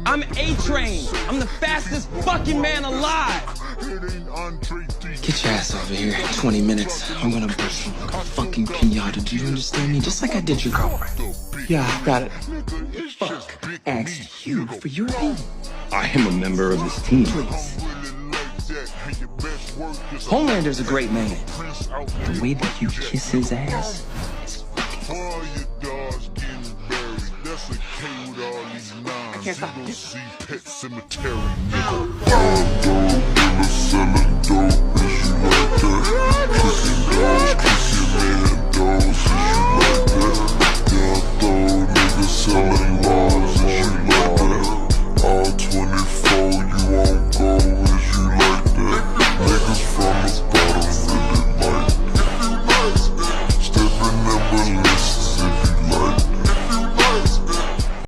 I'm A-Train. I'm the fastest fucking man alive. Get your ass over here. 20 minutes. I'm gonna burst a fucking pinata. Do you understand me? Just like I did your girlfriend. Yeah, got it. Fuck. Asked you for your opinion. I am a member of this team. Please. Homelander's a great man. The way that you kiss his ass is fucking... I can't stop you. Pet Cemetery, nigga. Selling dope, is you like that? Kissing dogs, kissing man dogs, is you like that? Yeah, I throw niggas selling laws.